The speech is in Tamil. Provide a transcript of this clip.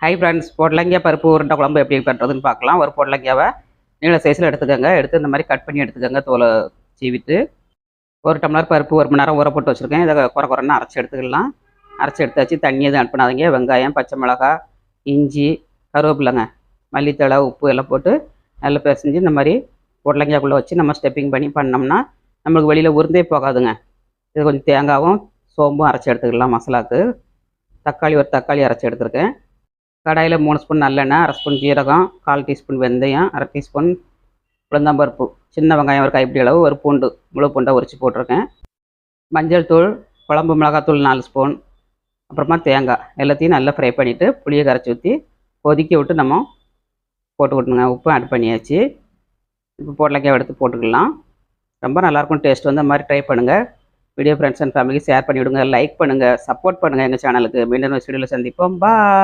ஹை ஃப்ரெண்ட்ஸ், பொடலங்காய் பருப்பு உருண்டை குழம்பு எப்படி பண்ணுறதுன்னு பார்க்கலாம். ஒரு பொடலங்காவை நீள சைஸில் எடுத்துக்கோங்க. எடுத்து இந்த மாதிரி கட் பண்ணி எடுத்துக்கோங்க. தோலை சீவிட்டு ஒரு டம்ளர் பருப்பு 1 மணி நேரம் ஊற போட்டு வச்சுருக்கேன். இதை குறைன்னு அரைச்சி எடுத்துக்கலாம். அரைச்சி எடுத்தாச்சு. தண்ணி எதுவும் ஆட் பண்ணாதீங்க. வெங்காயம், பச்சை மிளகாய், இஞ்சி, கருவேப்பிலைங்க, மல்லித்தழை, உப்பு எல்லாம் போட்டு நல்லா பிசைஞ்சு இந்த மாதிரி பொடலங்காய்க்குள்ளே வச்சு நம்ம ஸ்டெப்பிங் பண்ணி பண்ணோம்னா நம்மளுக்கு வெளியில் உருந்தே போகாதுங்க. இது கொஞ்சம் தேங்காயும் சோம்பும் அரைச்சி எடுத்துக்கலாம். மசாலாவுக்கு ஒரு தக்காளி அரைச்சி எடுத்துருக்கேன். கடாயில் 3 ஸ்பூன் நல்லெண்ணெய், 1/2 ஸ்பூன் ஜீரகம், 1/4 டீஸ்பூன் வெந்தயம், 1/2 டீஸ்பூன் உளுந்தம்பருப்பு, சின்ன வெங்காயம் ஒரு கைப்பிடி அளவு, ஒரு பூண்டு, முழு பூண்டை உரித்து போட்டிருக்கேன். மஞ்சள் தூள், குழம்பு மிளகாத்தூள் 4 ஸ்பூன், அப்புறமா தேங்காய் எல்லாத்தையும் நல்லா ஃப்ரை பண்ணிவிட்டு புளியை கரைச்சி ஊற்றி கொதிக்க விட்டு நம்ம போட்டுக்கிட்டுங்க. உப்பு ஆட் பண்ணியாச்சு. இப்போ பொடலங்காய் எடுத்து போட்டுக்கலாம். ரொம்ப நல்லாயிருக்கும் டேஸ்ட். வந்து இந்த மாதிரி ட்ரை பண்ணுங்கள். வீடியோ ஃப்ரெண்ட்ஸ் அண்ட் ஃபேமிலிக்கு ஷேர் பண்ணிவிடுங்க. லைக் பண்ணுங்கள், சப்போர்ட் பண்ணுங்கள் எங்கள் சேனலுக்கு. மீண்டும் வீடியோவில் சந்திப்போம். பாய்.